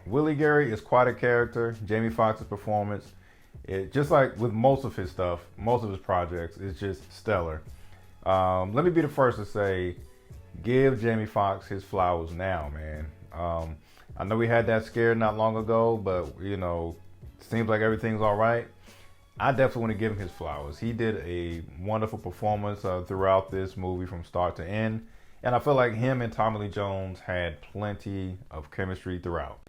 Willie Gary is quite a character. Jamie Foxx's performance, just like with most of his stuff, most of his projects, is just stellar. Let me be the first to say, give Jamie Foxx his flowers now, man. I know we had that scare not long ago, but seems like everything's all right. I definitely want to give him his flowers. He did a wonderful performance throughout this movie from start to end. And I feel like him and Tommy Lee Jones had plenty of chemistry throughout.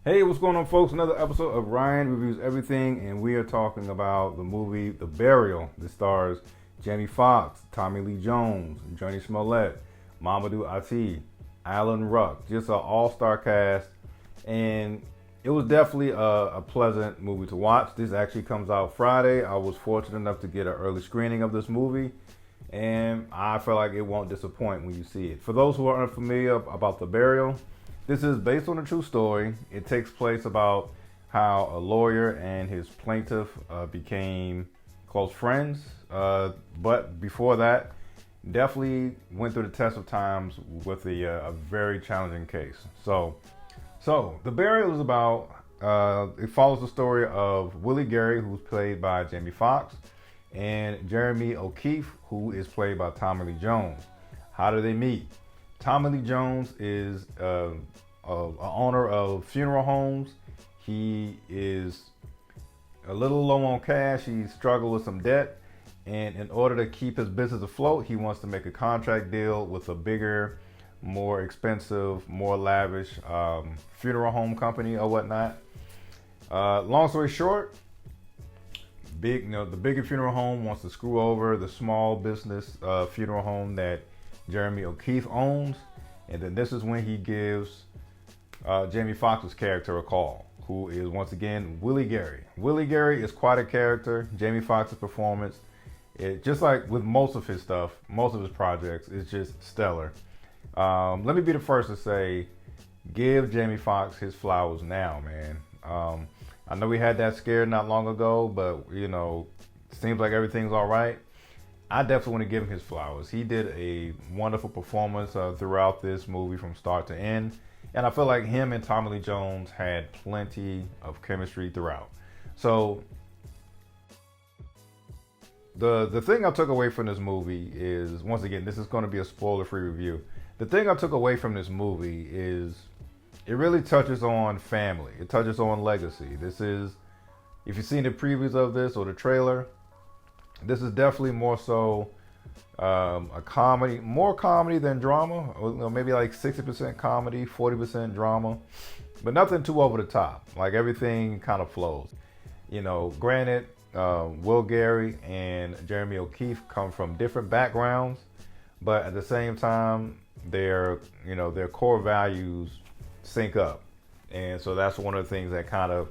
Hey, what's going on, folks? Another episode of Ryan Reviews Everything, and we are talking about the movie The Burial. This stars Jamie Foxx, Tommy Lee Jones, Johnny Smollett, Mamadou Ati, Alan Ruck. Just an all-star cast, and it was definitely a pleasant movie to watch. This actually comes out Friday. I was fortunate enough to get an early screening of this movie, and I feel like it won't disappoint when you see it. For those who are unfamiliar about The Burial, this is based on a true story. It takes place about how a lawyer and his plaintiff became close friends. But before that, definitely went through the test of times with a very challenging case. So The Burial is about, it follows the story of Willie Gary, who's played by Jamie Foxx, and Jeremy O'Keefe, who is played by Tommy Lee Jones. How do they meet? Tommy Lee Jones is an owner of funeral homes. He is a little low on cash. He struggled with some debt. And in order to keep his business afloat, he wants to make a contract deal with a bigger, more expensive, more lavish funeral home company or whatnot. Long story short, the bigger funeral home wants to screw over the small business funeral home that Jeremy O'Keefe owns, and then this is when he gives Jamie Foxx's character a call, who is once again Willie Gary. Willie Gary is quite a character. Jamie Foxx's performance, just like with most of his stuff, most of his projects, is just stellar. Let me be the first to say, give Jamie Foxx his flowers now, man. I know we had that scare not long ago, but seems like everything's all right. I definitely want to give him his flowers. He did a wonderful performance throughout this movie from start to end. And I feel like him and Tommy Lee Jones had plenty of chemistry throughout. So the thing I took away from this movie is, once again, this is going to be a spoiler-free review. The thing I took away from this movie is it really touches on family. It touches on legacy. This is, if you've seen the previews of this or the trailer, this is definitely more so a comedy, more comedy than drama. Maybe like 60% comedy, 40% drama, but nothing too over the top. Like everything kind of flows. Granted, Will Gary and Jeremy O'Keefe come from different backgrounds, but at the same time, their core values sync up, and so that's one of the things that kind of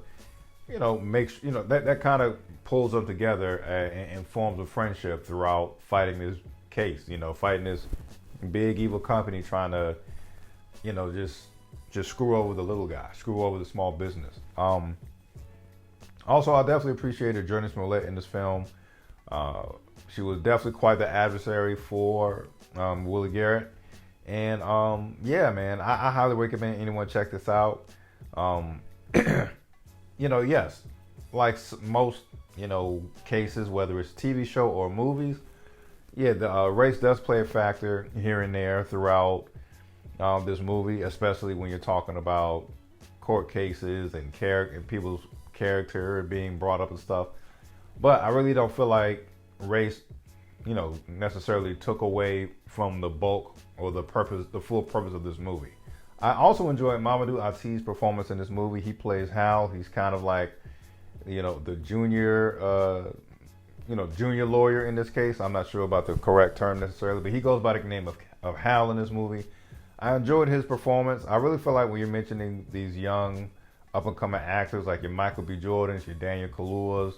makes that kind of pulls them together and forms a friendship throughout fighting this case, fighting this big evil company trying to just screw over the little guy, screw over the small business. Also, I definitely appreciated Johnny Smollett in this film. She was definitely quite the adversary for Willie Garrett. And yeah, man, I highly recommend anyone check this out. Yes, like most cases, whether it's TV show or movies, yeah, the race does play a factor here and there throughout this movie, especially when you're talking about court cases and people's character being brought up and stuff. But I really don't feel like race necessarily took away from the bulk or the full purpose of this movie. I also enjoyed Mamadou Ati's performance in this movie. He plays Hal. He's kind of like, the junior, junior lawyer in this case. I'm not sure about the correct term necessarily, but he goes by the name of Hal in this movie. I enjoyed his performance. I really feel like when you're mentioning these young up-and-coming actors like your Michael B. Jordans, your Daniel Kaluuya's,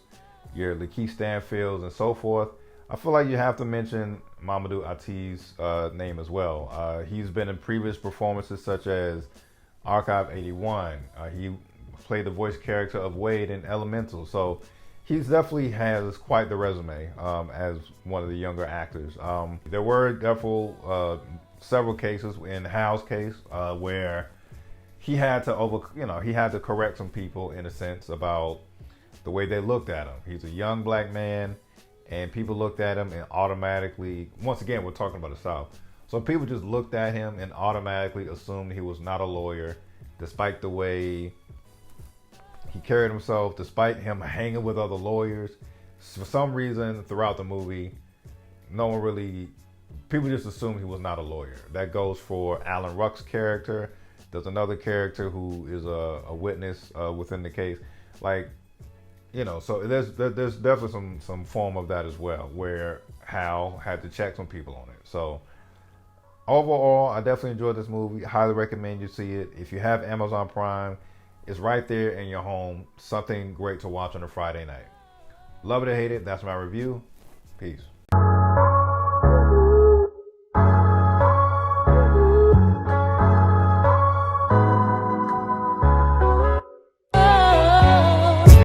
your Lakeith Stanfields, and so forth, I feel like you have to mention Mamadou Ati's name as well. He's been in previous performances such as Archive 81. He played the voice character of Wade in Elemental. So he's definitely has quite the resume as one of the younger actors. There were definitely several cases in Hal's case where he had to he had to correct some people in a sense about the way they looked at him. He's a young black man, and people looked at him and automatically, once again, we're talking about the South. So people just looked at him and automatically assumed he was not a lawyer, despite the way he carried himself, despite him hanging with other lawyers. For some reason, throughout the movie, people just assumed he was not a lawyer. That goes for Alan Ruck's character. There's another character who is a witness within the case. So there's definitely some form of that as well, where Hal had to check some people on it. So overall, I definitely enjoyed this movie. Highly recommend you see it. If you have Amazon Prime, it's right there in your home. Something great to watch on a Friday night. Love it or hate it, that's my review. Peace.